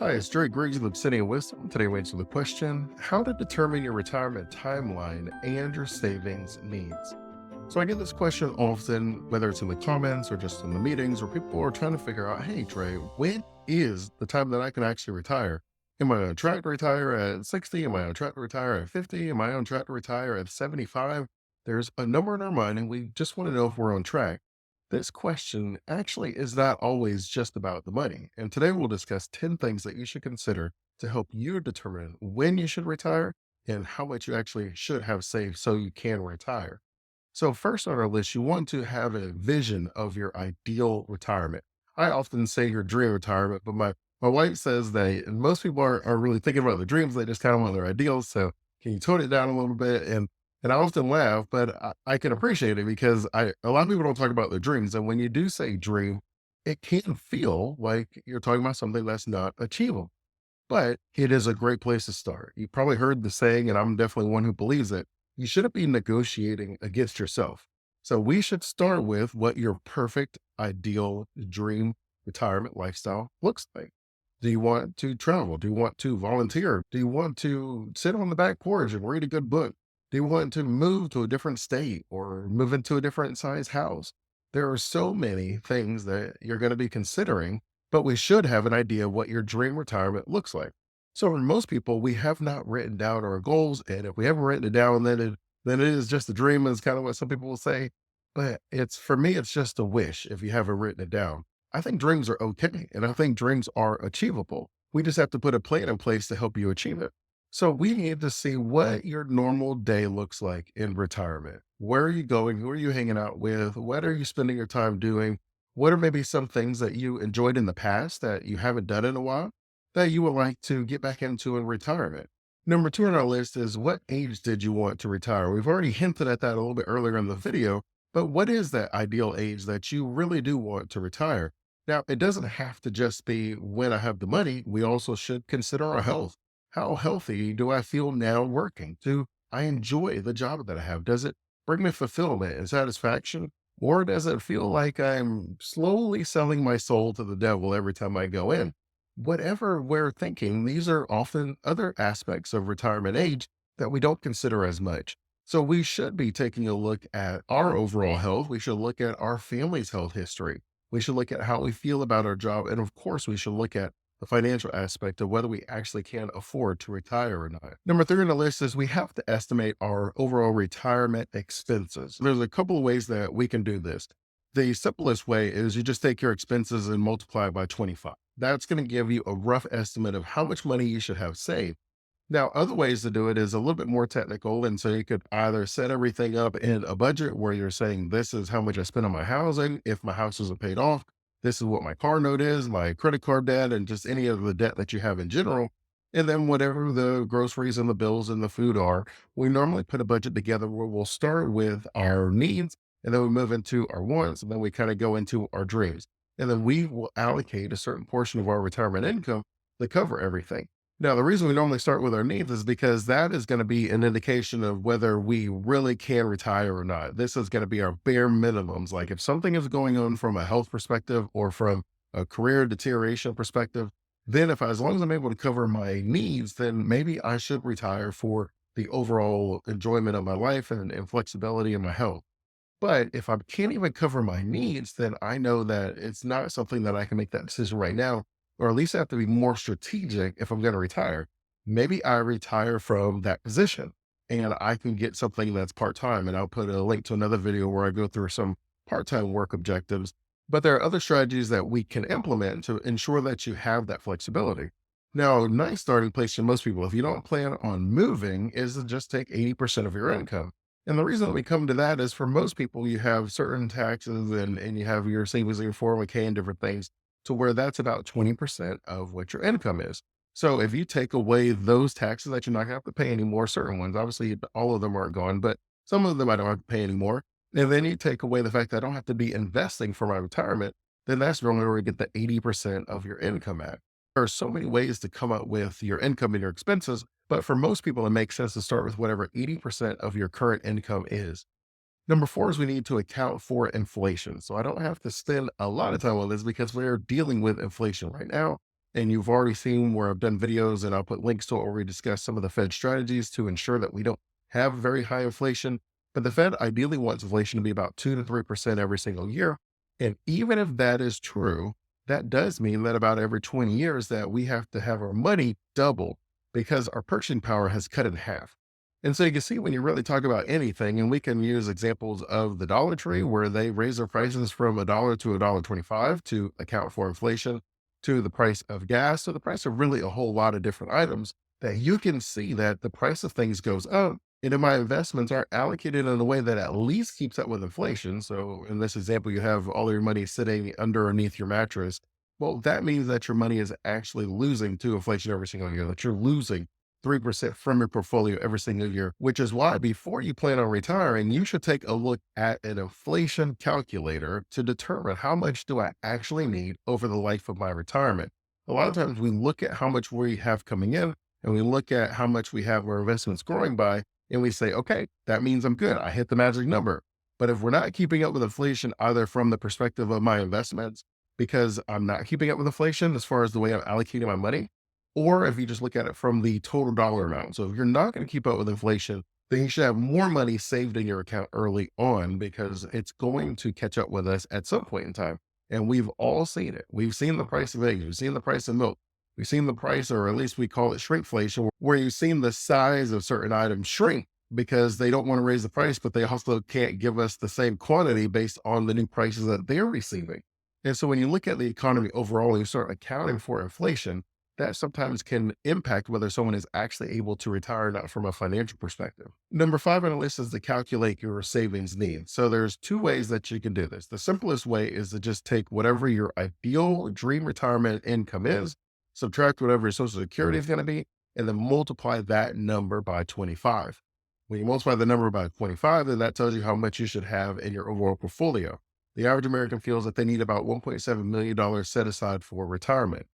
Hi, it's Dre Griggs with Obsidian Wisdom. Today we answer the question, how to determine your retirement timeline and your savings needs. So I get this question often, whether it's in the comments or just in the meetings, where people are trying to figure out, hey, Dre, when is the time that I can actually retire? Am I on track to retire at 60? Am I on track to retire at 50? Am I on track to retire at 75? There's a number in our mind, and we just want to know if we're on track. This question actually is not always just about the money. And today we'll discuss 10 things that you should consider to help you determine when you should retire and how much you actually should have saved so you can retire. So, first on our list, you want to have a vision of your ideal retirement. I often say your dream retirement, but my wife says that most people are really thinking about their dreams. They just kind of want their ideals. So, can you tone it down a little bit? And I often laugh, but I can appreciate it because a lot of people don't talk about their dreams. And when you do say dream, it can feel like you're talking about something that's not achievable, but it is a great place to start. You probably heard the saying, and I'm definitely one who believes it. You shouldn't be negotiating against yourself. So we should start with what your perfect, ideal dream retirement lifestyle looks like. Do you want to travel? Do you want to volunteer? Do you want to sit on the back porch and read a good book? Do you want to move to a different state or move into a different size house? There are so many things that you're going to be considering, but we should have an idea of what your dream retirement looks like. So for most people, we have not written down our goals, and if we haven't written it down, then it is just a dream, is kind of what some people will say. But it's for me, it's just a wish if you haven't written it down. I think dreams are okay, and I think dreams are achievable. We just have to put a plan in place to help you achieve it. So we need to see what your normal day looks like in retirement. Where are you going? Who are you hanging out with? What are you spending your time doing? What are maybe some things that you enjoyed in the past that you haven't done in a while that you would like to get back into in retirement? Number two on our list is, what age did you want to retire? We've already hinted at that a little bit earlier in the video, but what is that ideal age that you really do want to retire? Now, it doesn't have to just be when I have the money. We also should consider our health. How healthy do I feel now working? Do I enjoy the job that I have? Does it bring me fulfillment and satisfaction? Or does it feel like I'm slowly selling my soul to the devil every time I go in? Whatever we're thinking, these are often other aspects of retirement age that we don't consider as much. So we should be taking a look at our overall health. We should look at our family's health history. We should look at how we feel about our job. And of course, we should look at the financial aspect of whether we actually can afford to retire or not. Number three on the list is, we have to estimate our overall retirement expenses. There's a couple of ways that we can do this. The simplest way is you just take your expenses and multiply by 25. That's going to give you a rough estimate of how much money you should have saved. Now, other ways to do it is a little bit more technical. And so you could either set everything up in a budget where you're saying, this is how much I spend on my housing. If my house isn't paid off, this is what my car note is, my credit card debt, and just any of the debt that you have in general. And then whatever the groceries and the bills and the food are, we normally put a budget together where we'll start with our needs, and then we move into our wants, and then we kind of go into our dreams. And then we will allocate a certain portion of our retirement income to cover everything. Now, the reason we normally start with our needs is because that is going to be an indication of whether we really can retire or not. This is going to be our bare minimums. Like if something is going on from a health perspective or from a career deterioration perspective, then as long as I'm able to cover my needs, then maybe I should retire for the overall enjoyment of my life and flexibility in my health. But if I can't even cover my needs, then I know that it's not something that I can make that decision right now, or at least I have to be more strategic if I'm going to retire. Maybe I retire from that position and I can get something that's part time. And I'll put a link to another video where I go through some part time work objectives. But there are other strategies that we can implement to ensure that you have that flexibility. Now, a nice starting place for most people, if you don't plan on moving, is to just take 80% of your income. And the reason that we come to that is, for most people, you have certain taxes and you have your savings in your 401k and different things, to where that's about 20% of what your income is. So if you take away those taxes that you're not going to have to pay anymore, certain ones, obviously all of them aren't gone, but some of them I don't have to pay anymore. And then you take away the fact that I don't have to be investing for my retirement, then that's normally where you get the 80% of your income at. There are so many ways to come up with your income and your expenses, but for most people, it makes sense to start with whatever 80% of your current income is. Number four is, we need to account for inflation. So I don't have to spend a lot of time on this because we're dealing with inflation right now. And you've already seen where I've done videos and I'll put links to it where we discuss some of the Fed strategies to ensure that we don't have very high inflation. But the Fed ideally wants inflation to be about 2 to 3% every single year. And even if that is true, that does mean that about every 20 years that we have to have our money double because our purchasing power has cut in half. And so you can see when you really talk about anything, and we can use examples of the Dollar Tree where they raise their prices from a dollar to a dollar 25 to account for inflation, to the price of gas, to the price of really a whole lot of different items, that you can see that the price of things goes up. And if my investments are allocated in a way that at least keeps up with inflation. So in this example, you have all your money sitting underneath your mattress. Well, that means that your money is actually losing to inflation every single year, that you're losing 3% from your portfolio every single year, which is why before you plan on retiring, you should take a look at an inflation calculator to determine how much do I actually need over the life of my retirement. A lot of times we look at how much we have coming in and we look at how much we have our investments growing by, and we say, okay, that means I'm good. I hit the magic number. But if we're not keeping up with inflation, either from the perspective of my investments, because I'm not keeping up with inflation as far as the way I'm allocating my money, or if you just look at it from the total dollar amount. So if you're not going to keep up with inflation, then you should have more money saved in your account early on because it's going to catch up with us at some point in time. And we've all seen it. We've seen the price of eggs. We've seen the price of milk. We've seen the price, or at least we call it shrinkflation, where you've seen the size of certain items shrink because they don't want to raise the price, but they also can't give us the same quantity based on the new prices that they're receiving. And so when you look at the economy overall, and you start accounting for inflation, that sometimes can impact whether someone is actually able to retire or not from a financial perspective. Number 5 on the list is to calculate your savings needs. So there's 2 ways that you can do this. The simplest way is to just take whatever your ideal dream retirement income is, subtract whatever your social security is going to be, and then multiply that number by 25. When you multiply the number by 25, then that tells you how much you should have in your overall portfolio. The average American feels that they need about $1.7 million set aside for retirement.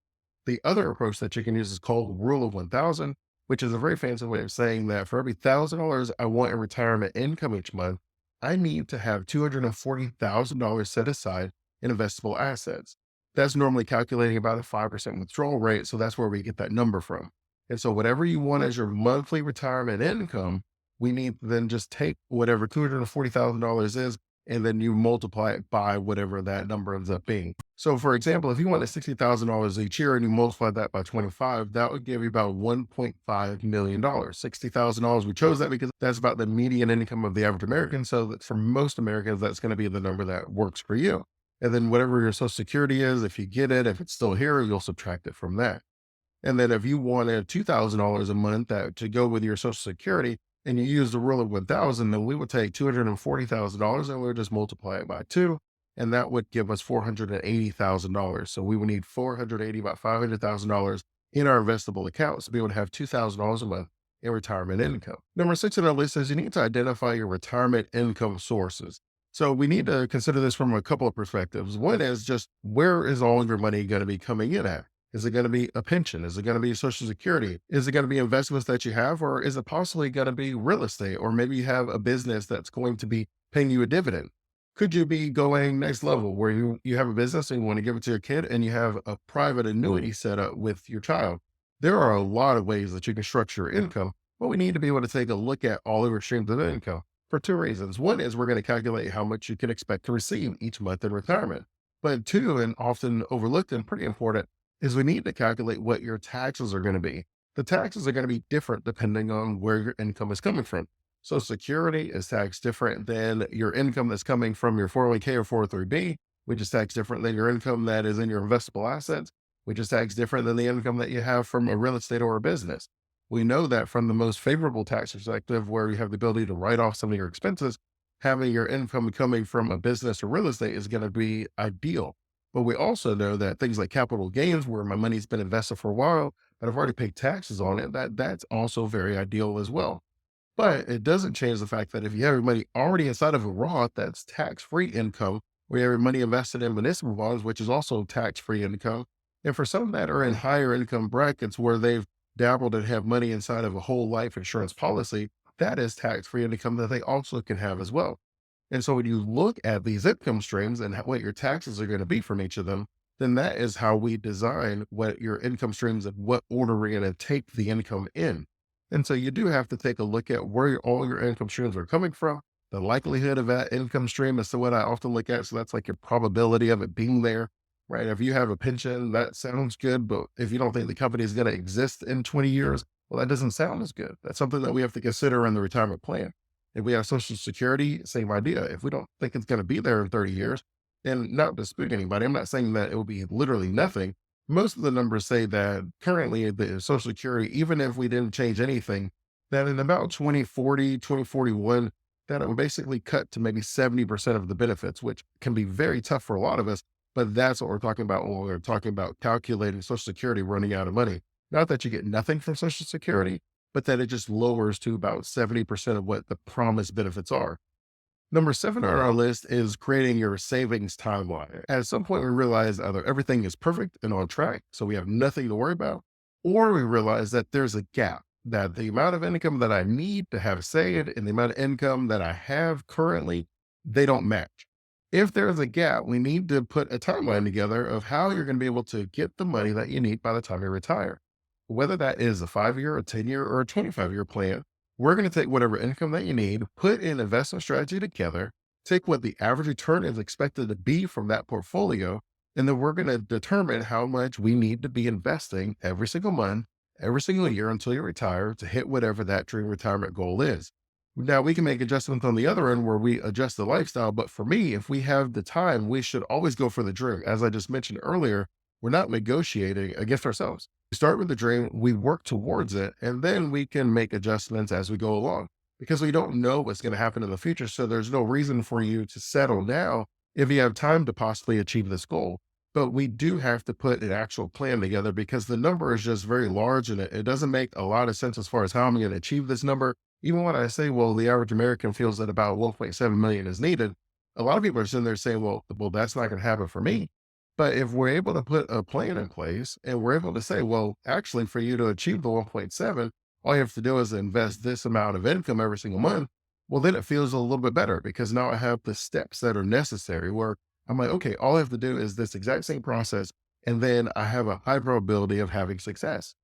The other approach that you can use is called rule of 1000, which is a very fancy way of saying that for every $1,000 I want in retirement income each month, I need to have $240,000 set aside in investable assets. That's normally calculating about a 5% withdrawal rate. So that's where we get that number from. And so whatever you want as your monthly retirement income, we need to then just take whatever $240,000 is, and then you multiply it by whatever that number ends up being. So for example, if you wanted $60,000 each year and you multiply that by 25, that would give you about $1.5 million. $60,000, we chose that because that's about the median income of the average American. So that for most Americans, that's going to be the number that works for you. And then whatever your social security is, if you get it, if it's still here, you'll subtract it from that. And then if you wanted $2,000 a month to go with your social security, and you use the rule of 1000, then we would take $240,000 and we would just multiply it by 2. And that would give us $480,000. So we would need about $500,000 in our investable accounts to be able to have $2,000 a month in retirement income. Number 6 on our list is you need to identify your retirement income sources. So we need to consider this from a couple of perspectives. One is just, where is all of your money going to be coming in at? Is it going to be a pension? Is it going to be Social Security? Is it going to be investments that you have? Or is it possibly going to be real estate? Or maybe you have a business that's going to be paying you a dividend. Could you be going next level where you have a business and you want to give it to your kid and you have a private annuity set up with your child? There are a lot of ways that you can structure your income, but we need to be able to take a look at all of your streams of income for 2 reasons. One is we're going to calculate how much you can expect to receive each month in retirement. But 2, and often overlooked and pretty important, is we need to calculate what your taxes are going to be. The taxes are going to be different depending on where your income is coming from. Social Security is taxed different than your income that's coming from your 401k or 403b, which is taxed different than your income that is in your investable assets, which is taxed different than the income that you have from a real estate or a business. We know that from the most favorable tax perspective, where you have the ability to write off some of your expenses, having your income coming from a business or real estate is going to be ideal. But we also know that things like capital gains, where my money's been invested for a while, but I've already paid taxes on it, that's also very ideal as well. But it doesn't change the fact that if you have your money already inside of a Roth, that's tax-free income, or you have your money invested in municipal bonds, which is also tax-free income. And for some that are in higher income brackets where they've dabbled and have money inside of a whole life insurance policy, that is tax-free income that they also can have as well. And so when you look at these income streams and what your taxes are going to be from each of them, then that is how we design what your income streams and what order we're going to take the income in. And so you do have to take a look at where all your income streams are coming from, the likelihood of that income stream is to what I often look at. So that's like your probability of it being there, right? If you have a pension, that sounds good. But if you don't think the company is going to exist in 20 years, well, that doesn't sound as good. That's something that we have to consider in the retirement plan. If we have Social Security, same idea. If we don't think it's going to be there in 30 years, and not to spook anybody, I'm not saying that it will be literally nothing. Most of the numbers say that currently the Social Security, even if we didn't change anything, that in about 2040, 2041, that it would basically cut to maybe 70% of the benefits, which can be very tough for a lot of us. But that's what we're talking about when we're talking about calculating Social Security running out of money. Not that you get nothing from Social Security, but that it just lowers to about 70% of what the promised benefits are. Number seven on our list is creating your savings timeline. At some point, we realize either everything is perfect and on track, so we have nothing to worry about, or we realize that there's a gap, that the amount of income that I need to have saved and the amount of income that I have currently, they don't match. If there's a gap, we need to put a timeline together of how you're going to be able to get the money that you need by the time you retire. Whether that is a 5 year, a 10 year, or a 25-year plan, we're going to take whatever income that you need, put an investment strategy together, take what the average return is expected to be from that portfolio, and then we're going to determine how much we need to be investing every single month, every single year until you retire to hit whatever that dream retirement goal is. Now, we can make adjustments on the other end where we adjust the lifestyle. But for me, if we have the time, we should always go for the dream. As I just mentioned earlier, we're not negotiating against ourselves. We start with the dream, we work towards it, and then we can make adjustments as we go along because we don't know what's going to happen in the future. So there's no reason for you to settle now if you have time to possibly achieve this goal. But we do have to put an actual plan together because the number is just very large and it doesn't make a lot of sense as far as how I'm going to achieve this number. Even when I say, well, the average American feels that about 1.7 million is needed, a lot of people are sitting there saying, well, that's not going to happen for me. But if we're able to put a plan in place and we're able to say, well, actually, for you to achieve the 1.7, all you have to do is invest this amount of income every single month. Well, then it feels a little bit better because now I have the steps that are necessary where I'm like, okay, all I have to do is this exact same process. And then I have a high probability of having success.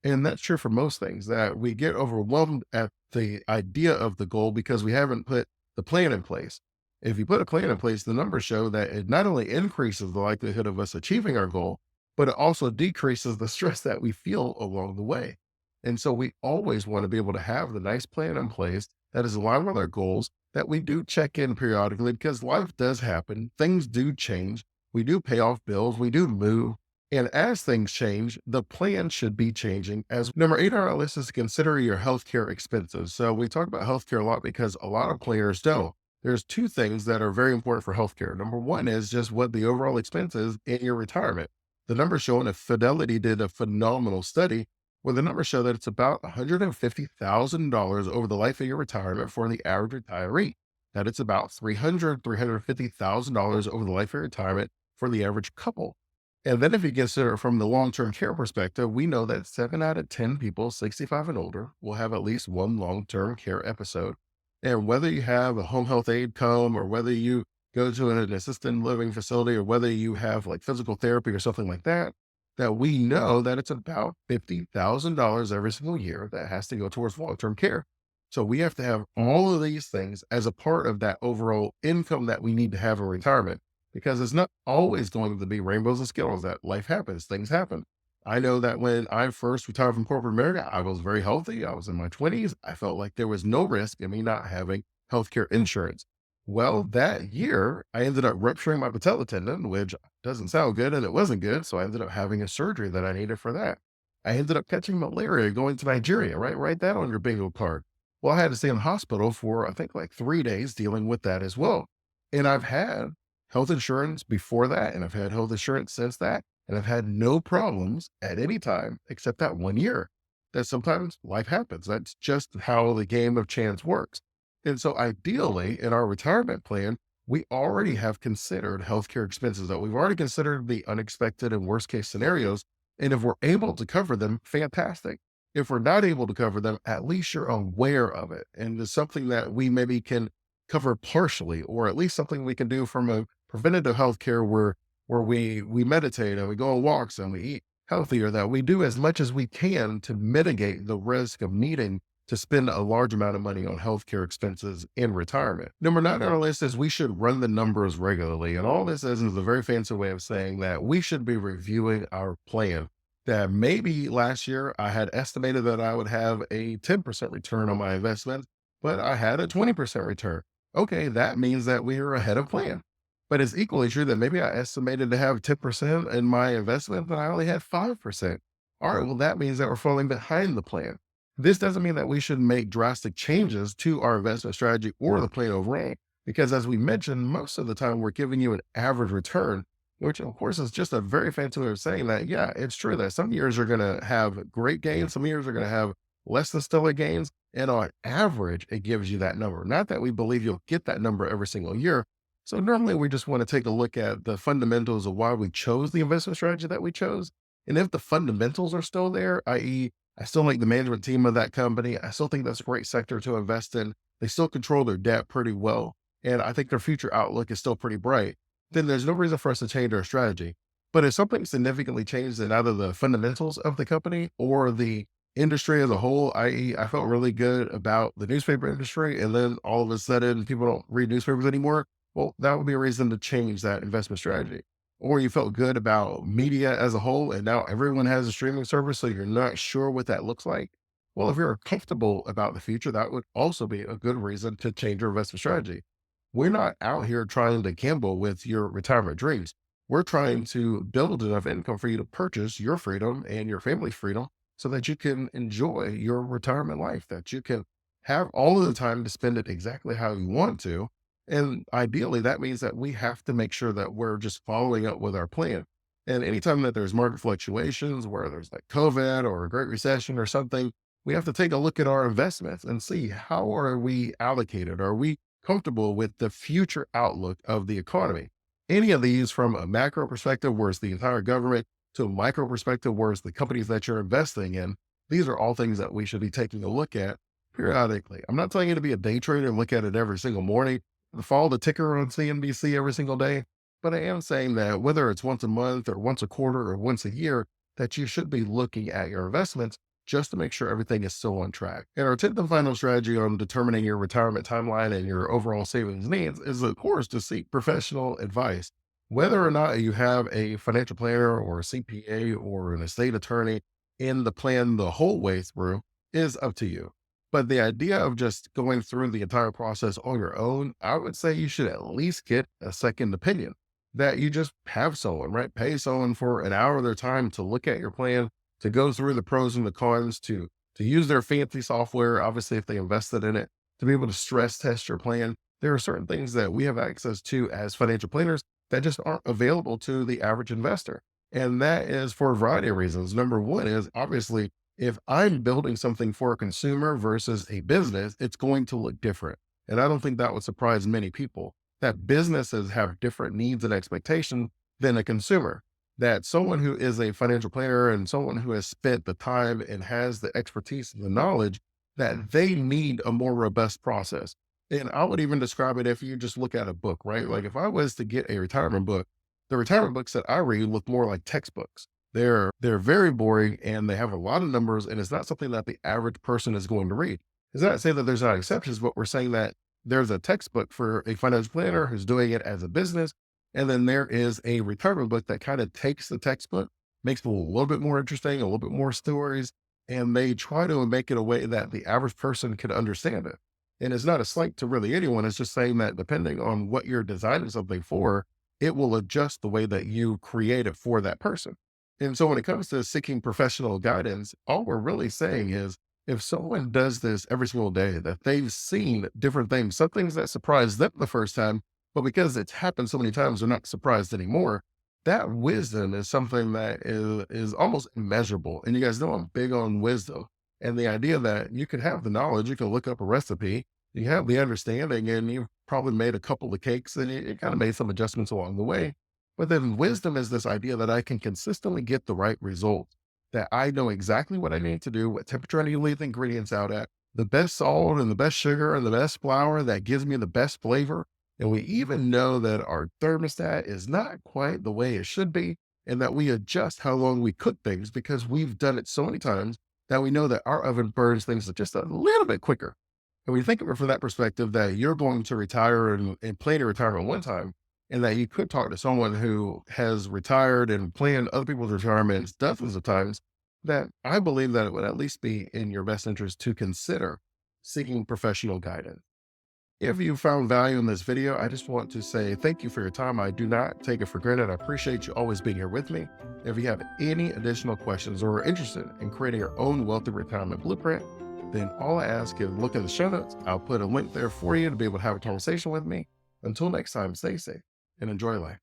And that's true for most things that we get overwhelmed at the idea of the goal because we haven't put the plan in place. If you put a plan in place, the numbers show that it not only increases the likelihood of us achieving our goal, but it also decreases the stress that we feel along the way. And so we always want to be able to have the nice plan in place that is aligned with our goals, that we do check in periodically because life does happen. Things do change. We do pay off bills. We do move. And as things change, the plan should be changing. As number eight on our list is to consider your healthcare expenses. So we talk about healthcare a lot because a lot of players don't. There's two things that are very important for healthcare. Number one is just what the overall expense is in your retirement. The numbers showing that Fidelity did a phenomenal study where the numbers show that it's about $150,000 over the life of your retirement for the average retiree. That it's about $350,000 over the life of your retirement for the average couple. And then if you consider it from the long-term care perspective, we know that 7 out of 10 people 65 and older will have at least one long-term care episode. And whether you have a home health aide come or whether you go to an assisted living facility or whether you have like physical therapy or something like that, that we know that it's about $50,000 every single year that has to go towards long-term care. So we have to have all of these things as a part of that overall income that we need to have in retirement because it's not always going to be rainbows and skittles that life happens, things happen. I know that when I first retired from corporate America, I was very healthy. I was in my 20s. I felt like there was no risk in me not having healthcare insurance. Well, that year, I ended up rupturing my patella tendon, which doesn't sound good, and it wasn't good. So I ended up having a surgery that I needed for that. I ended up catching malaria going to Nigeria, right? Write that on your bingo card. Well, I had to stay in the hospital for, I think, like 3 days dealing with that as well. And I've had health insurance before that, and I've had health insurance since that. And I've had no problems at any time except that one year. That sometimes life happens. That's just how the game of chance works. And so ideally in our retirement plan, we already have considered healthcare expenses that we've already considered the unexpected and worst case scenarios. And if we're able to cover them, fantastic. If we're not able to cover them, at least you're aware of it. And it's something that we maybe can cover partially, or at least something we can do from a preventative healthcare where where we meditate and we go on walks and we eat healthier, that we do as much as we can to mitigate the risk of needing to spend a large amount of money on healthcare expenses in retirement. Number nine on our list is we should run the numbers regularly. And all this is a very fancy way of saying that we should be reviewing our plan. That maybe last year I had estimated that I would have a 10% return on my investment, but I had a 20% return. Okay, that means that we are ahead of plan. But it's equally true that maybe I estimated to have 10% in my investment, but I only had 5%. All right, well, that means that we're falling behind the plan. This doesn't mean that we should make drastic changes to our investment strategy or the plan overall, because as we mentioned, most of the time we're giving you an average return, which of course is just a very fancy way of saying that, yeah, it's true that some years are going to have great gains, some years are going to have less than stellar gains. And on average, it gives you that number. Not that we believe you'll get that number every single year. So normally we just want to take a look at the fundamentals of why we chose the investment strategy that we chose. And if the fundamentals are still there, i.e., I still like the management team of that company, I still think that's a great sector to invest in. They still control their debt pretty well. And I think their future outlook is still pretty bright. Then there's no reason for us to change our strategy. But if something significantly changed in either the fundamentals of the company or the industry as a whole, i.e., I felt really good about the newspaper industry, and then all of a sudden people don't read newspapers anymore, well, that would be a reason to change that investment strategy. Or you felt good about media as a whole, and now everyone has a streaming service, so you're not sure what that looks like. Well, if you're comfortable about the future, that would also be a good reason to change your investment strategy. We're not out here trying to gamble with your retirement dreams. We're trying to build enough income for you to purchase your freedom and your family's freedom so that you can enjoy your retirement life, that you can have all of the time to spend it exactly how you want to. And ideally, that means that we have to make sure that we're just following up with our plan. And anytime that there's market fluctuations, where there's like COVID or a great recession or something, we have to take a look at our investments and see how are we allocated? Are we comfortable with the future outlook of the economy? Any of these from a macro perspective, where it's the entire government, to a micro perspective, where it's the companies that you're investing in, these are all things that we should be taking a look at periodically. I'm not telling you to be a day trader and look at it every single morning, follow the ticker on CNBC every single day. But I am saying that whether it's once a month or once a quarter or once a year, that you should be looking at your investments just to make sure everything is still on track. And our 10th and final strategy on determining your retirement timeline and your overall savings needs is, of course, to seek professional advice. Whether or not you have a financial planner or a CPA or an estate attorney in the plan the whole way through is up to you. But the idea of just going through the entire process on your own, I would say you should at least get a second opinion, that you just have someone, right? Pay someone for an hour of their time to look at your plan, to go through the pros and the cons, to use their fancy software, obviously, if they invested in it, to be able to stress test your plan. There are certain things that we have access to as financial planners that just aren't available to the average investor. And that is for a variety of reasons. Number one is obviously, if I'm building something for a consumer versus a business, it's going to look different. And I don't think that would surprise many people, that businesses have different needs and expectations than a consumer. That someone who is a financial planner and someone who has spent the time and has the expertise and the knowledge, that they need a more robust process. And I would even describe it if you just look at a book, right? Like if I was to get a retirement book, the retirement books that I read look more like textbooks. They're very boring and they have a lot of numbers, and it's not something that the average person is going to read. It's not to say that there's not exceptions, but we're saying that there's a textbook for a financial planner who's doing it as a business. And then there is a retirement book that kind of takes the textbook, makes it a little bit more interesting, a little bit more stories, and they try to make it a way that the average person can understand it. And it's not a slight to really anyone. It's just saying that depending on what you're designing something for, it will adjust the way that you create it for that person. And so when it comes to seeking professional guidance, all we're really saying is if someone does this every single day, that they've seen different things, some things that surprised them the first time, but because it's happened so many times, they're not surprised anymore. That wisdom is something that is almost immeasurable. And you guys know I'm big on wisdom and the idea that you can have the knowledge, you can look up a recipe, you have the understanding, and you've probably made a couple of cakes and you kind of made some adjustments along the way. But then wisdom is this idea that I can consistently get the right results, that I know exactly what I need to do, what temperature I need to leave the ingredients out at, the best salt and the best sugar and the best flour that gives me the best flavor. And we even know that our thermostat is not quite the way it should be, and that we adjust how long we cook things because we've done it so many times that we know that our oven burns things just a little bit quicker. And we think of it from that perspective that you're going to retire and plan your retirement one time, and that you could talk to someone who has retired and planned other people's retirements dozens of times, that I believe that it would at least be in your best interest to consider seeking professional guidance. If you found value in this video, I just want to say thank you for your time. I do not take it for granted. I appreciate you always being here with me. If you have any additional questions or are interested in creating your own wealthy retirement blueprint, then all I ask is look in the show notes. I'll put a link there for you to be able to have a conversation with me. Until next time, stay safe and enjoy life.